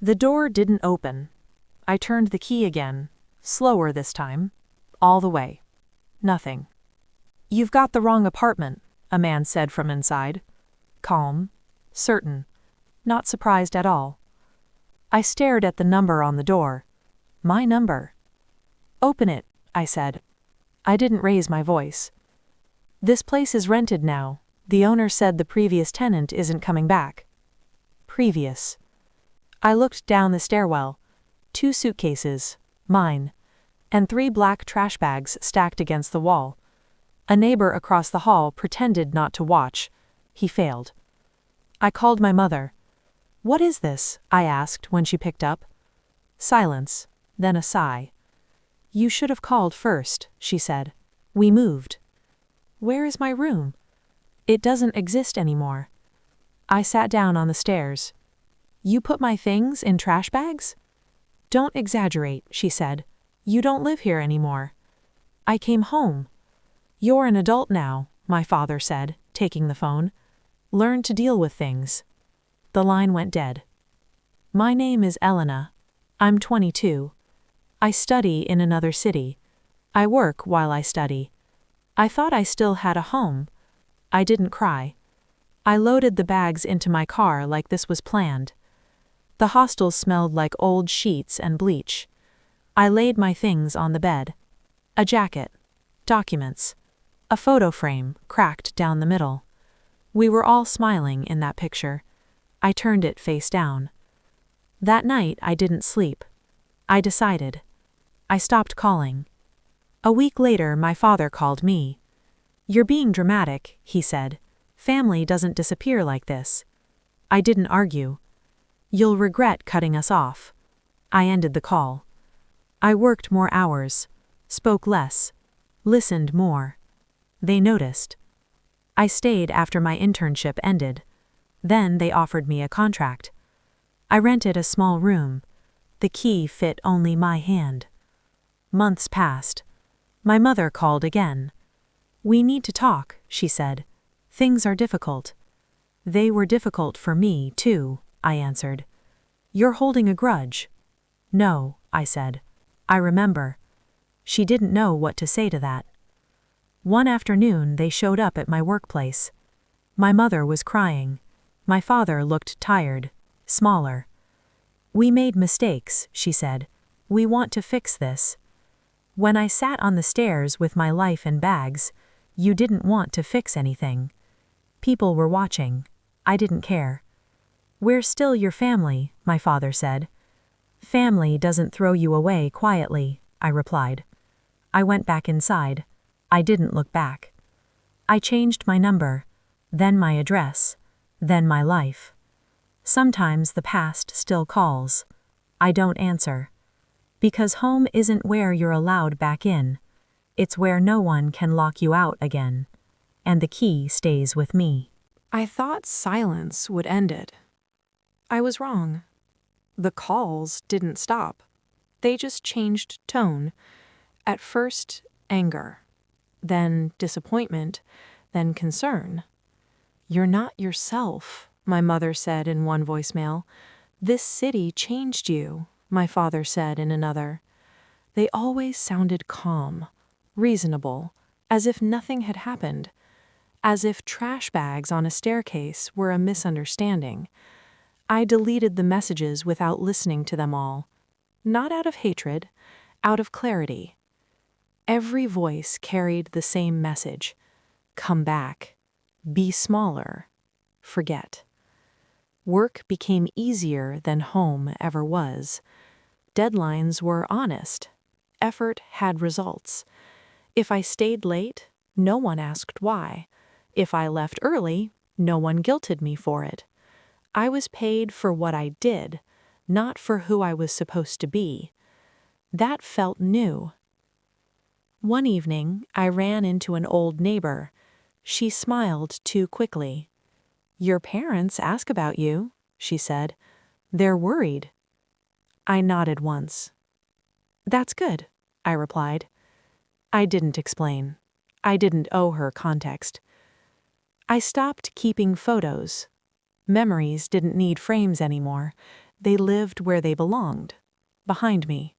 The door didn't open. I turned the key again, slower this time, all the way. Nothing. "You've got the wrong apartment," a man said from inside. Calm, certain, not surprised at all. I stared at the number on the door. My number. "Open it," I said. I didn't raise my voice. "This place is rented now. The owner said the previous tenant isn't coming back." Previous. I looked down the stairwell. 2 suitcases, mine, and 3 black trash bags stacked against the wall. A neighbor across the hall pretended not to watch. He failed. I called my mother. "What is this?" I asked when she picked up. Silence, then a sigh. "You should have called first," she said. "We moved." "Where is my room?" "It doesn't exist anymore." I sat down on the stairs. "You put my things in trash bags?" "Don't exaggerate," she said. "You don't live here anymore." "I came home." "You're an adult now," my father said, taking the phone. "Learn to deal with things." The line went dead. "My name is Elena. I'm 22. I study in another city. I work while I study. I thought I still had a home." I didn't cry. I loaded the bags into my car like this was planned. The hostel smelled like old sheets and bleach. I laid my things on the bed. A jacket, documents, a photo frame cracked down the middle. We were all smiling in that picture. I turned it face down. That night I didn't sleep. I decided. I stopped calling. A week later my father called me. "You're being dramatic," he said. "Family doesn't disappear like this." I didn't argue. "You'll regret cutting us off." I ended the call. I worked more hours, spoke less, listened more. They noticed. I stayed after my internship ended. Then they offered me a contract. I rented a small room. The key fit only my hand. Months passed. My mother called again. "We need to talk," she said. "Things are difficult." "They were difficult for me, too," I answered. "You're holding a grudge." "No," I said. "I remember." She didn't know what to say to that. One afternoon they showed up at my workplace. My mother was crying. My father looked tired, smaller. "We made mistakes," she said. "We want to fix this." When I sat on the stairs with my life in bags, you didn't want to fix anything. People were watching. I didn't care. "We're still your family," my father said. "Family doesn't throw you away quietly," I replied. I went back inside. I didn't look back. I changed my number, then my address, then my life. Sometimes the past still calls. I don't answer. Because home isn't where you're allowed back in. It's where no one can lock you out again. And the key stays with me. I thought silence would end it. I was wrong. The calls didn't stop. They just changed tone. At first, anger. Then disappointment. Then concern. "You're not yourself," my mother said in one voicemail. "This city changed you," my father said in another. They always sounded calm, reasonable, as if nothing had happened, as if trash bags on a staircase were a misunderstanding. I deleted the messages without listening to them all. Not out of hatred, out of clarity. Every voice carried the same message. Come back. Be smaller. Forget. Work became easier than home ever was. Deadlines were honest. Effort had results. If I stayed late, no one asked why. If I left early, no one guilted me for it. I was paid for what I did, not for who I was supposed to be. That felt new. One evening, I ran into an old neighbor. She smiled too quickly. "Your parents ask about you," she said. "They're worried." I nodded once. "That's good," I replied. I didn't explain. I didn't owe her context. I stopped keeping photos. Memories didn't need frames anymore. They lived where they belonged, behind me.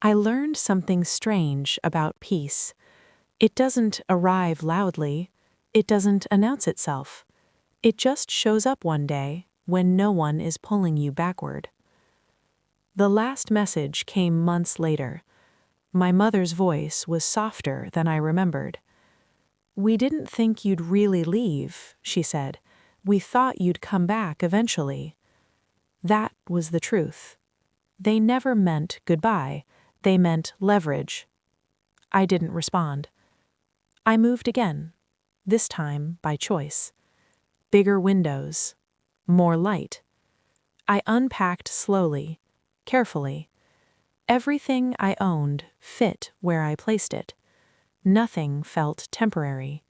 I learned something strange about peace. It doesn't arrive loudly. It doesn't announce itself. It just shows up one day when no one is pulling you backward. The last message came months later. My mother's voice was softer than I remembered. "We didn't think you'd really leave," she said. "We thought you'd come back eventually." That was the truth. They never meant goodbye. They meant leverage. I didn't respond. I moved again, this time by choice. Bigger windows, more light. I unpacked slowly, carefully. Everything I owned fit where I placed it. Nothing felt temporary.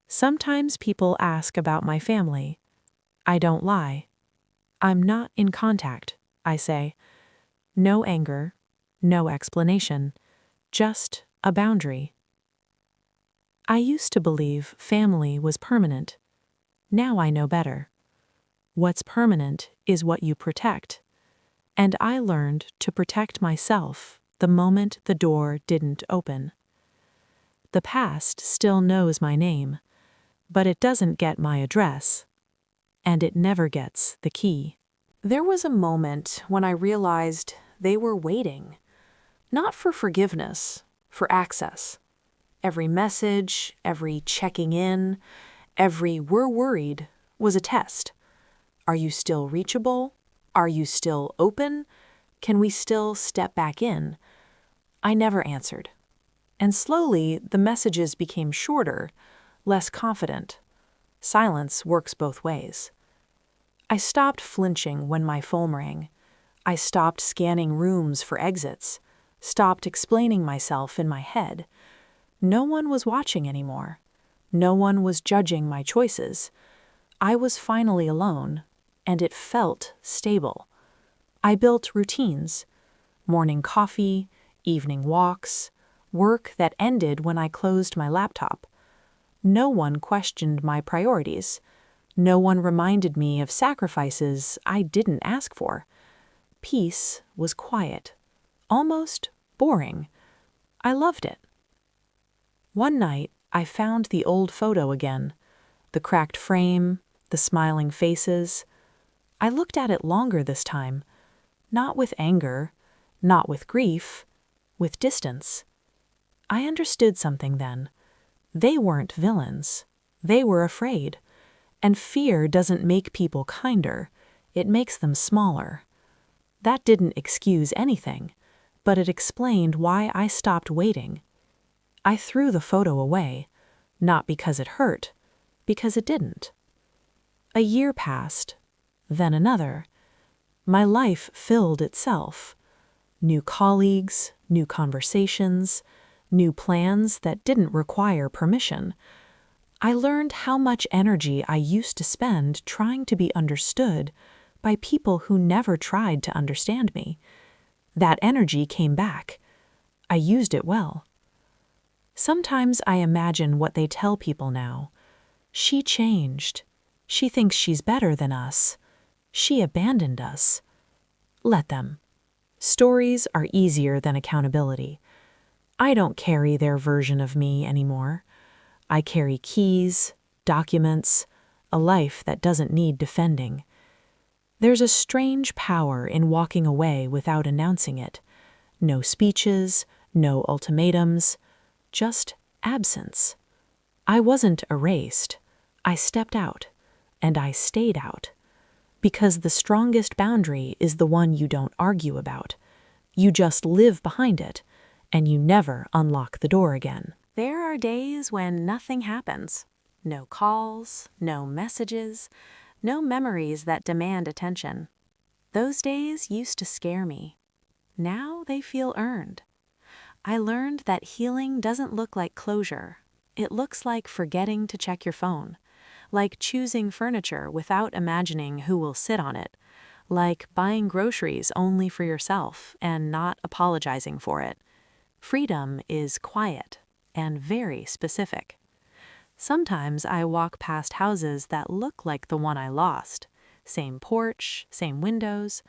Sometimes people ask about my family. I don't lie. "I'm not in contact," I say. No anger, no explanation, just a boundary. I used to believe family was permanent. Now I know better. What's permanent is what you protect. And I learned to protect myself the moment the door didn't open. The past still knows my name, but it doesn't get my address, and it never gets the key. There was a moment when I realized they were waiting, not for forgiveness, for access. Every message, every checking in, every "we're worried" was a test. Are you still reachable? Are you still open? Can we still step back in? I never answered. And slowly, the messages became shorter, less confident. Silence works both ways. I stopped flinching when my phone rang. I stopped scanning rooms for exits, stopped explaining myself in my head. No one was watching anymore. No one was judging my choices. I was finally alone, and it felt stable. I built routines: morning coffee, evening walks, work that ended when I closed my laptop. No one questioned my priorities. No one reminded me of sacrifices I didn't ask for. Peace was quiet, almost boring. I loved it. One night, I found the old photo again, the cracked frame, the smiling faces. I looked at it longer this time, not with anger, not with grief, with distance. I understood something then. They weren't villains. They were afraid. And fear doesn't make people kinder. It makes them smaller. That didn't excuse anything, but it explained why I stopped waiting. I threw the photo away, not because it hurt, because it didn't. A year passed, then another. My life filled itself. New colleagues, new conversations, new plans that didn't require permission. I learned how much energy I used to spend trying to be understood by people who never tried to understand me. That energy came back. I used it well. Sometimes I imagine what they tell people now. She changed. She thinks she's better than us. She abandoned us. Let them. Stories are easier than accountability. I don't carry their version of me anymore. I carry keys, documents, a life that doesn't need defending. There's a strange power in walking away without announcing it. No speeches, no ultimatums, just absence. I wasn't erased. I stepped out, and I stayed out. Because the strongest boundary is the one you don't argue about. You just live behind it, and you never unlock the door again. There are days when nothing happens. No calls, no messages, no memories that demand attention. Those days used to scare me. Now they feel earned. I learned that healing doesn't look like closure. It looks like forgetting to check your phone, like choosing furniture without imagining who will sit on it, like buying groceries only for yourself and not apologizing for it. Freedom is quiet and very specific. Sometimes I walk past houses that look like the one I lost, same porch, same windows.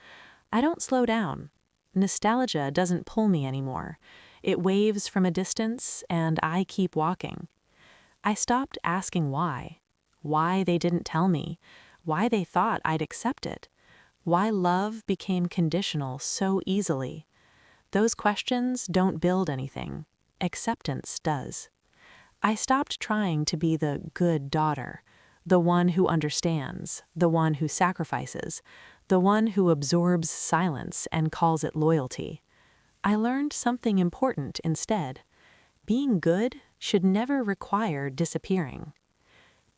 I don't slow down. Nostalgia doesn't pull me anymore. It waves from a distance, and I keep walking. I stopped asking why they didn't tell me, why they thought I'd accept it, why love became conditional so easily. Those questions don't build anything. Acceptance does. I stopped trying to be the good daughter, the one who understands, the one who sacrifices, the one who absorbs silence and calls it loyalty. I learned something important instead. Being good should never require disappearing.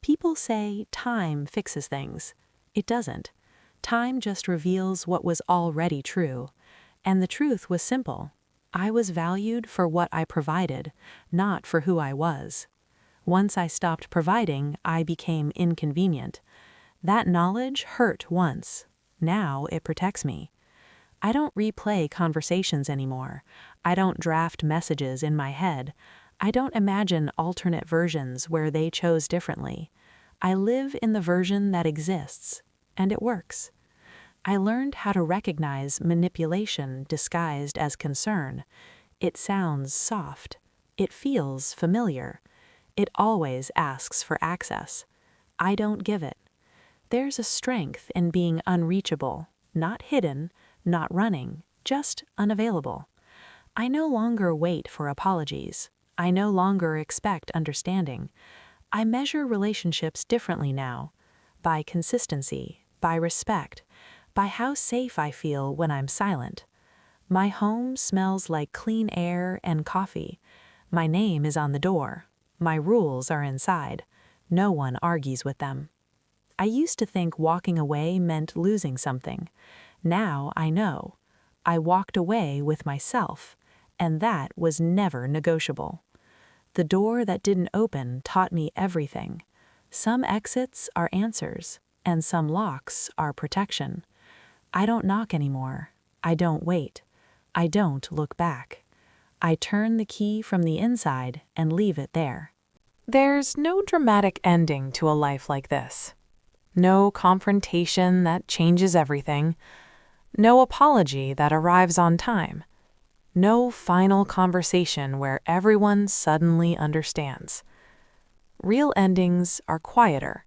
People say time fixes things. It doesn't. Time just reveals what was already true. And the truth was simple. I was valued for what I provided, not for who I was. Once I stopped providing, I became inconvenient. That knowledge hurt once. Now it protects me. I don't replay conversations anymore. I don't draft messages in my head. I don't imagine alternate versions where they chose differently. I live in the version that exists, and it works. I learned how to recognize manipulation disguised as concern. It sounds soft. It feels familiar. It always asks for access. I don't give it. There's a strength in being unreachable, not hidden, not running, just unavailable. I no longer wait for apologies. I no longer expect understanding. I measure relationships differently now, by consistency, by respect, by how safe I feel when I'm silent. My home smells like clean air and coffee. My name is on the door. My rules are inside. No one argues with them. I used to think walking away meant losing something. Now I know. I walked away with myself, and that was never negotiable. The door that didn't open taught me everything. Some exits are answers, and some locks are protection. I don't knock anymore. I don't wait. I don't look back. I turn the key from the inside and leave it there. There's no dramatic ending to a life like this. No confrontation that changes everything. No apology that arrives on time. No final conversation where everyone suddenly understands. Real endings are quieter.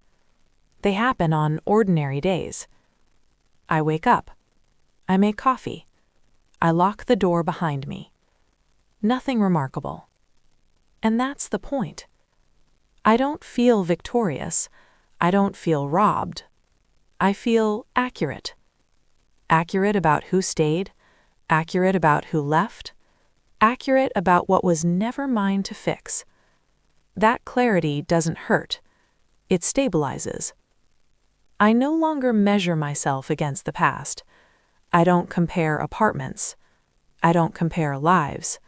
They happen on ordinary days. I wake up. I make coffee. I lock the door behind me. Nothing remarkable. And that's the point. I don't feel victorious. I don't feel robbed. I feel accurate. Accurate about who stayed, accurate about who left, accurate about what was never mine to fix. That clarity doesn't hurt. It stabilizes. I no longer measure myself against the past. I don't compare apartments. I don't compare lives.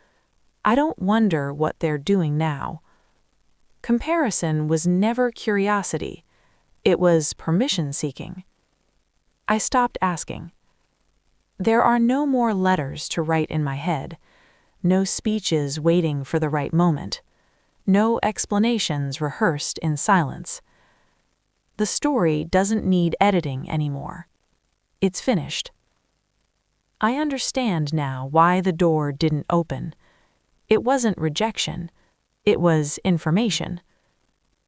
I don't wonder what they're doing now. Comparison was never curiosity. It was permission-seeking. I stopped asking. There are no more letters to write in my head, no speeches waiting for the right moment, no explanations rehearsed in silence. The story doesn't need editing anymore. It's finished. I understand now why the door didn't open. It wasn't rejection. It was information.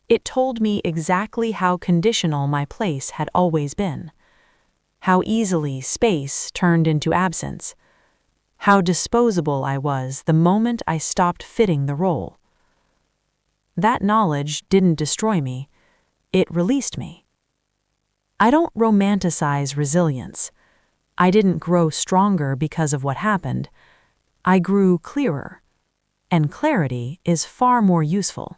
It told me exactly how conditional my place had always been. How easily space turned into absence. How disposable I was the moment I stopped fitting the role. That knowledge didn't destroy me. It released me. I don't romanticize resilience. I didn't grow stronger because of what happened. I grew clearer. And clarity is far more useful.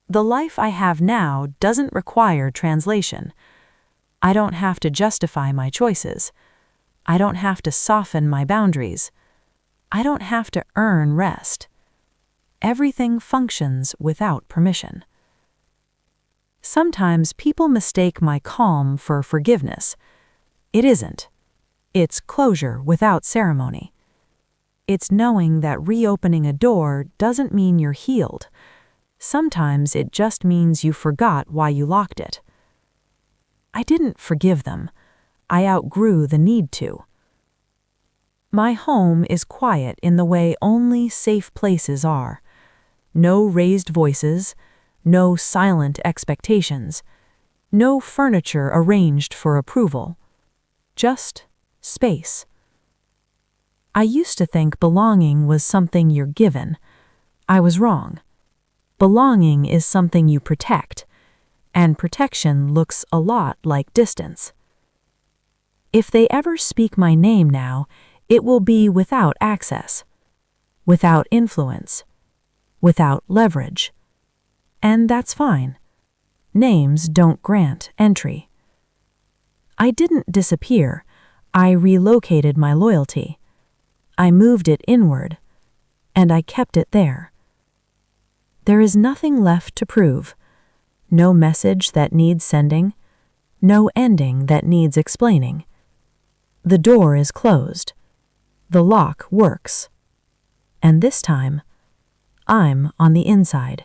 The life I have now doesn't require translation. I don't have to justify my choices. I don't have to soften my boundaries. I don't have to earn rest. Everything functions without permission. Sometimes people mistake my calm for forgiveness. It isn't. It's closure without ceremony. It's knowing that reopening a door doesn't mean you're healed. Sometimes it just means you forgot why you locked it. I didn't forgive them. I outgrew the need to. My home is quiet in the way only safe places are. No raised voices, no silent expectations, no furniture arranged for approval. Just space. I used to think belonging was something you're given. I was wrong. Belonging is something you protect, and protection looks a lot like distance. If they ever speak my name now, it will be without access, without influence, without leverage. And that's fine. Names don't grant entry. I didn't disappear. I relocated my loyalty. I moved it inward, and I kept it there. There is nothing left to prove. No message that needs sending. No ending that needs explaining. The door is closed. The lock works. And this time, I'm on the inside.